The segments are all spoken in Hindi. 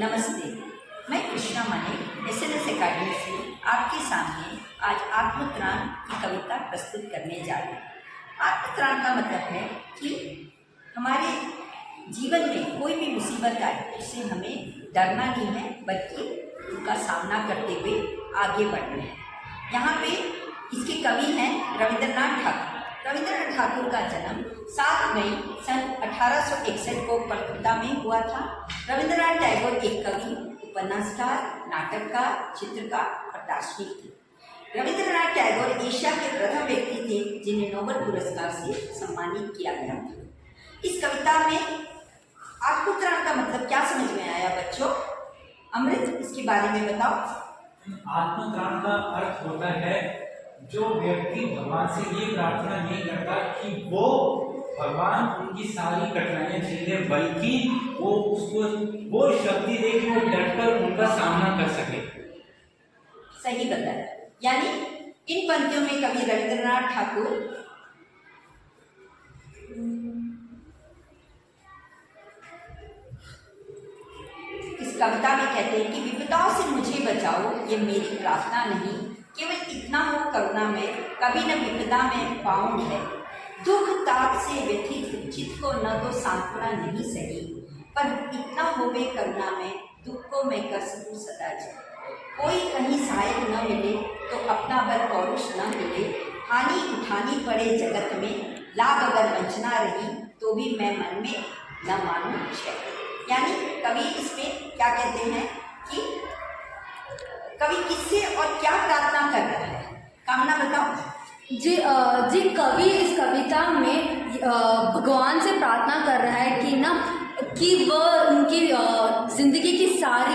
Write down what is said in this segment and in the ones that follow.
नमस्ते, मैं कृष्णा माने एसएनएस अकेडमी से आपके सामने आज आत्मत्राण की कविता प्रस्तुत करने जा रही हूँ। आत्मत्राण का मतलब है कि हमारे जीवन में कोई भी मुसीबत आए उससे हमें डरना नहीं है, बल्कि उनका सामना करते हुए आगे बढ़ना है। यहाँ पे इसके कवि हैं रविंद्रनाथ ठाकुर। रविंद्रनाथ ठाकुर का जन्म 7 मई सन 1861 को कलकत्ता में हुआ था। रविंद्रनाथ टैगोर एक कवि, उपन्यासकार, नाटककार, चित्रकार और दार्शनिक थे। रविंद्रनाथ टैगोर एशिया के प्रथम व्यक्ति थे जिन्हें नोबेल पुरस्कार से सम्मानित किया गया था। इस कविता में आत्मत्राण का मतलब क्या समझ में आया बच्चों? अमृत, इसके बारे में बताओ। आत्मत्राण का अर्थ होता है जो व्यक्ति भगवान से ये प्रार्थना नहीं करता कि वो भगवान उनकी सारी कठिनाइयां झेले, बल्कि वो उसको वो शक्ति दे कि वो डटकर उनका सामना कर सके। सही बताया। यानी इन पंक्तियों में कवि रविंद्रनाथ ठाकुर इस कविता में कहते हैं कि विपदाओं से मुझे बचाओ, ये मेरी प्रार्थना नहीं, केवल इतना हो करुणा में कभी न विपदा में पाऊं है। दुख ताप से व्यथित चित्त को न तो सांत्वना नहीं सही, पर इतना होवे करुणा में दुख को मैं कर सकूं सदा जी। कोई कहीं सहायक न मिले तो अपना बल पौरुष न मिले, हानि उठानी पड़े जगत में, लाभ अगर वंचना रही तो भी मैं मन में न मानूं क्षय। यानी कवि इसमें क्या कहते हैं कि कवि किससे और क्या प्रार्थना कर रहा है? कामना बताओ। जी कवि इस कविता में भगवान से प्रार्थना कर रहा है कि वह उनकी जिंदगी की सारी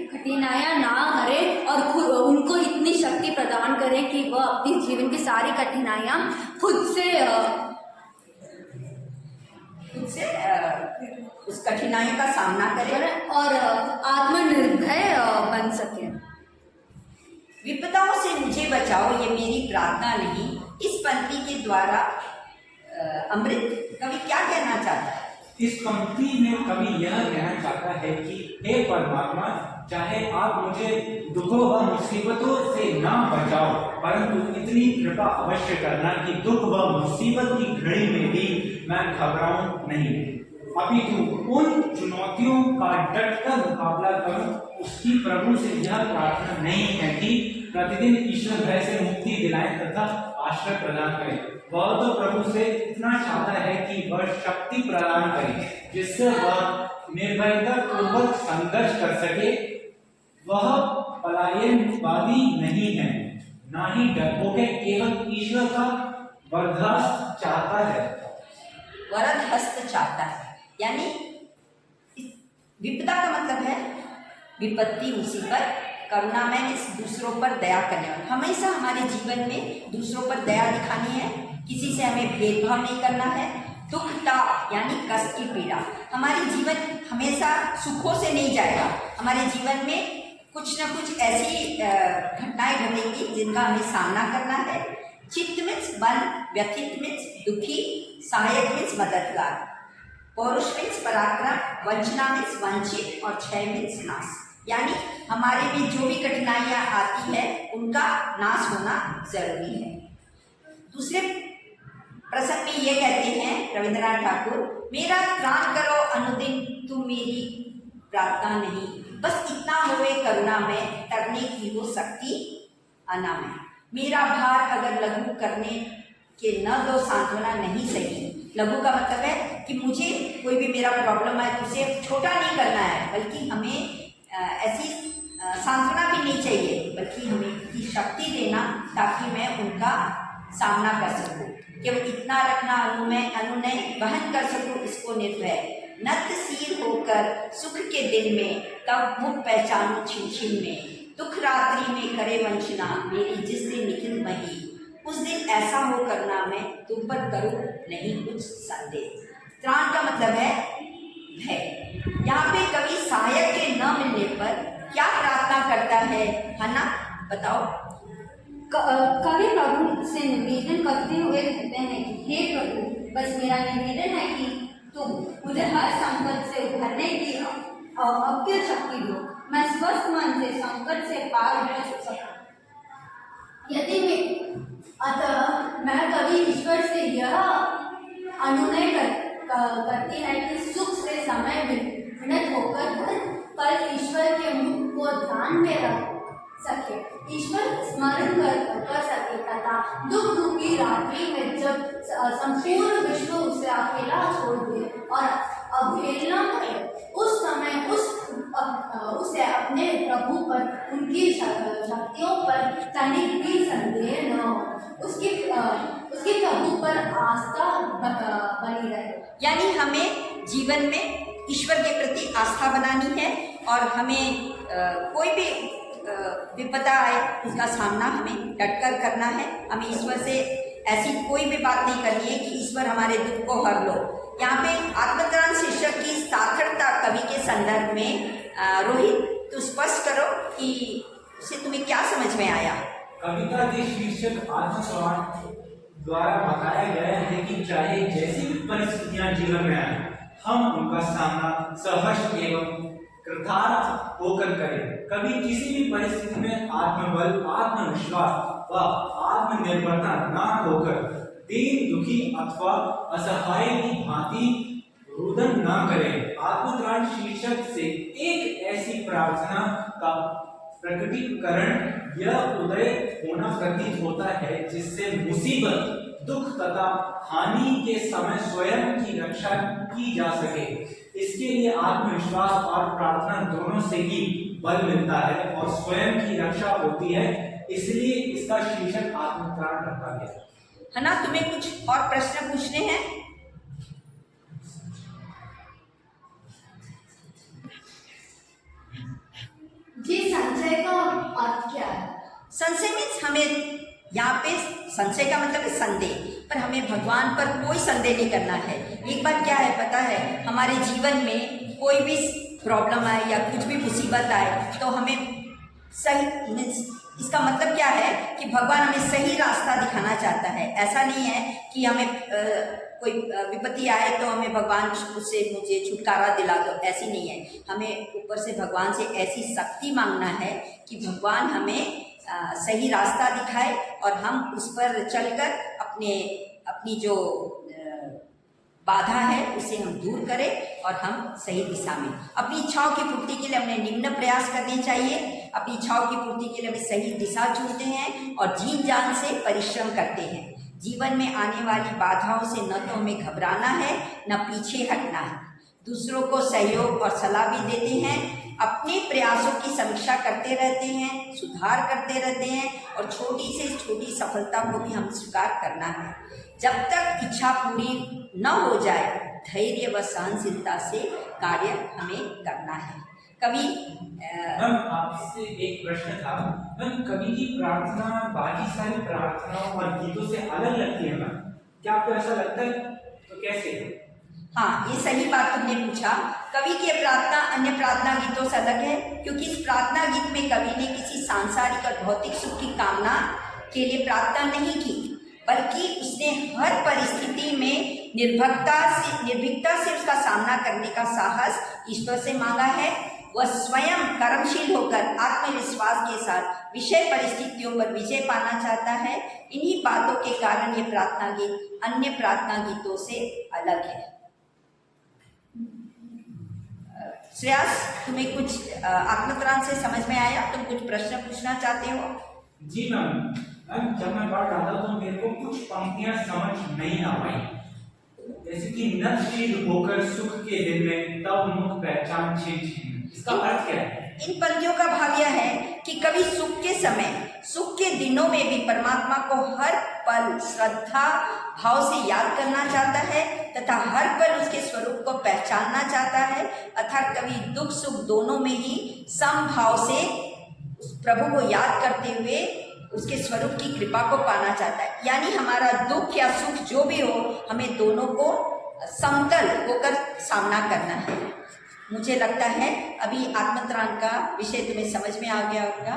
कठिनाइयाँ ना हरे और खुद उनको इतनी शक्ति प्रदान करें कि वह अपनी जीवन की सारी कठिनाइयाँ खुद से उस कठिनाइयों का सामना करें और आत्मनिर्भर बन सके। विपदाओं से मुझे बचाओ, ये मेरी प्रार्थना नहीं। इस पंक्ति के द्वारा अमृत कवि क्या कहना चाहता है? इस पंक्ति में कवि यह कहना चाहता है कि हे परमात्मा, चाहे आप मुझे दुखों व मुसीबतों से ना बचाओ, परंतु इतनी कृपा अवश्य करना कि दुख व मुसीबत की घड़ी में भी मैं घबराऊं नहीं, अपितु उन चुनौतियों का डटकर मुकाबला करूं। उसकी प्रभु से यह प्रार्थना नहीं है कि प्रतिदिन ईश्वर भय से मुक्ति दिलाएं तथा आश्रय प्रदान करें। वह तो प्रभु से इतना चाहता है कि वह शक्ति प्रदान करे जिससे वह निर्भयता पूर्वक संघर्ष कर सके। वह पलायनवादी नहीं है, ना ही डरपोक है, केवल ईश्वर का वरदहस्त चाहता है। वरदहस्त चाहता है यानी विपदा का मतलब है विपत्ति, मुसीबत। करुणा में इस दूसरों पर दया करने वाला। हमेशा हमारे जीवन में दूसरों पर दया दिखानी है, किसी से हमें भेदभाव नहीं करना है। दुख ताप यानी कष्ट की पीड़ा, हमारे जीवन हमेशा सुखों से नहीं जाएगा। हमारे जीवन में कुछ न कुछ ऐसी घटनाएं घटेंगी जिनका हमें सामना करना है। चित्त मीन्स मन, व्यथित मीन्स दुखी, सहायक मीन्स मददगार, पौरुष मीन्स पराक्रम, वंचना मीन्स वंचित और क्षय मीन्स नाश। यानी हमारे में जो भी कठिनाइयाँ आती है उनका नाश होना जरूरी है। दूसरे प्रसंग में ये कहते हैं रविंद्रनाथ ठाकुर, मेरा त्राण करो अनुदिन तुम मेरी प्रार्थना नहीं, बस इतना होवे करुणा में तरने की हो शक्ति आना में। मेरा भार अगर लघु करने के न दो सांत्वना नहीं सही। लघु का मतलब है कि मुझे कोई भी मेरा प्रॉब्लम है तो उसे छोटा नहीं करना है, बल्कि हमें ऐसी सांत्वना भी नहीं चाहिए, बल्कि हमें की शक्ति देना ताकि मैं उनका सामना कर सकूं। केवल इतना रखना अनुनय वहन कर सकूं इसको निर्भय। नत सिर होकर सुख के दिन में तब मुख पहचानूं छिन छिन में। दुख रात्रि में करे वंचना मेरी जिस दिन निखिल मही, उस दिन ऐसा हो करना मैं तुम पर करूं नहीं कुछ संदेह। त्राण का मतलब है भय। यहाँ पे कवि सहायक के न मिलने पर क्या प्रार्थना करता है ना, बताओ। कवि प्रभु से निवेदन करते हुए कहते हैं कि हे प्रभु, बस मेरा निवेदन है कि तुम मुझे हर संकट से उभरने की अकिल शक्ति दो, मैं स्वस्थ मन से संकट से पार हो सकूं। यदि मैं कभी ईश्वर से यह अनुनय करती है कि सुख से समय विनत होकर कल ईश्वर के मुख को ध्यान में रख सके, ईश्वर स्मरण कर सके तथा दुख रूपी रात्रि में जब संपूर्ण विश्व उसे अकेला छोड़ दे और अवहेलना करे, उस समय उसे अपने प्रभु पर, उनकी शक्तियों पर तनिक भी संदेह न हो, उसके प्रभु पर आस्था बनी रहे। यानी हमें जीवन में ईश्वर के प्रति आस्था बनानी है और हमें कोई भी विपदा आए उसका सामना हमें डटकर करना है। हमें ईश्वर से ऐसी कोई भी बात नहीं करनी है कि ईश्वर हमारे दुख को हर लो। यहाँ पे आत्मत्राण शीर्षक की सार्थकता कवि के संदर्भ में रोहित तू स्पष्ट करो कि उसे तुम्हें क्या समझ में आया। कविता के शीर्षक आत्मत्राण द्वारा बताया गया है कि चाहे जैसी भी परिस्थितियां जीवन में आए, हम उनका सामना सहर्ष एवं कृतार्थ होकर करें। कभी किसी भी परिस्थिति में आत्मबल, आत्मविश्वास व आत्मनिर्भरता न होकर दीन, दुखी अथवा असहाय की भांति रुदन न करें। आत्मत्राण शीर्षक से एक ऐसी प्रार्थना का प्रकटीकरण यह उदय होना प्रतीत होता है जिससे मुसीबत, दुख तथा हानि के समय स्वयं की रक्षा की जा सके। इसके लिए आत्मविश्वास और प्रार्थना दोनों से ही बल मिलता है और स्वयं की रक्षा होती है। इसलिए इसका शीर्षक आत्मत्राण रखा गया है ना। तुम्हें कुछ और प्रश्न पूछने हैं? जी, संचय का अर्थ क्या है? संशय मीन्स हमें यहाँ पे संशय का मतलब है संदेह, पर हमें भगवान पर कोई संदेह नहीं करना है। एक बात क्या है पता है, हमारे जीवन में कोई भी प्रॉब्लम आए या कुछ भी मुसीबत आए तो हमें सही मीन्स इसका मतलब क्या है कि भगवान हमें सही रास्ता दिखाना चाहता है। ऐसा नहीं है कि हमें कोई विपत्ति आए तो हमें भगवान उससे मुझे छुटकारा दिला दो, ऐसी नहीं है। हमें ऊपर से भगवान से ऐसी शक्ति मांगना है कि भगवान हमें सही रास्ता दिखाए और हम उस पर चलकर अपनी जो बाधा है उसे हम दूर करें और हम सही दिशा में अपनी इच्छाओं की पूर्ति के लिए हमें निम्न प्रयास करने चाहिए। अपनी इच्छाओं की पूर्ति के लिए हमें सही दिशा चुनते हैं और जी जान से परिश्रम करते हैं। जीवन में आने वाली बाधाओं से न तो हमें घबराना है न पीछे हटना है। दूसरों को सहयोग और सलाह भी देते हैं, अपने प्रयासों की समीक्षा करते रहते हैं, सुधार करते रहते हैं और छोटी से छोटी सफलता को भी हम स्वीकार करना है। जब तक इच्छा पूरी न हो जाए धैर्य व सहनशीलता से कार्य हमें करना है। कभी मैम आपसे एक प्रश्न था, मैम कवि की प्रार्थना बाकी सारी प्रार्थनाओं और गीतों से अलग लगती है मैम, क्या आपको ऐसा लगता है? तो कैसे? हाँ, ये सही बात तुमने पूछा। कवि की प्रार्थना अन्य प्रार्थना गीतों से अलग है क्योंकि इस प्रार्थना गीत में कवि ने किसी सांसारिक और भौतिक सुख की कामना के लिए प्रार्थना नहीं की, बल्कि उसने हर परिस्थिति में निर्भीकता से उसका सामना करने का साहस ईश्वर से मांगा है। वह स्वयं कर्मशील होकर आत्मविश्वास के साथ विषय परिस्थितियों पर विजय पाना चाहता है। इन्हीं बातों के कारण ये प्रार्थना गीत अन्य प्रार्थना गीतों से अलग है। श्रेयस, तुम्हें कुछ आत्मत्राण से समझ में आया? तुम कुछ प्रश्न पूछना चाहते हो? जी मैम, जब मैं पढ़ रहा था तो मेरे को कुछ पंक्तियां समझ नहीं आ पाई, जैसे कि नतशील होकर सुख के दिन में तब मुख पहचान छिन। इसका अर्थ क्या है? इन पंक्तियों का भाव यह है कि कभी सुख के समय, सुख के दिनों में भी परमात्मा को हर पल श्रद्धा भाव से याद करना चाहता है तथा हर पल उसके स्वरूप को पहचानना चाहता है। अर्थात कभी दुख सुख दोनों में ही समभाव से उस प्रभु को याद करते हुए उसके स्वरूप की कृपा को पाना चाहता है। यानी हमारा दुख या सुख जो भी हो, हमें दोनों को समतल होकर सामना करना है। मुझे लगता है अभी आत्मत्राण का विषय तुम्हें समझ में आ गया होगा।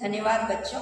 धन्यवाद बच्चों।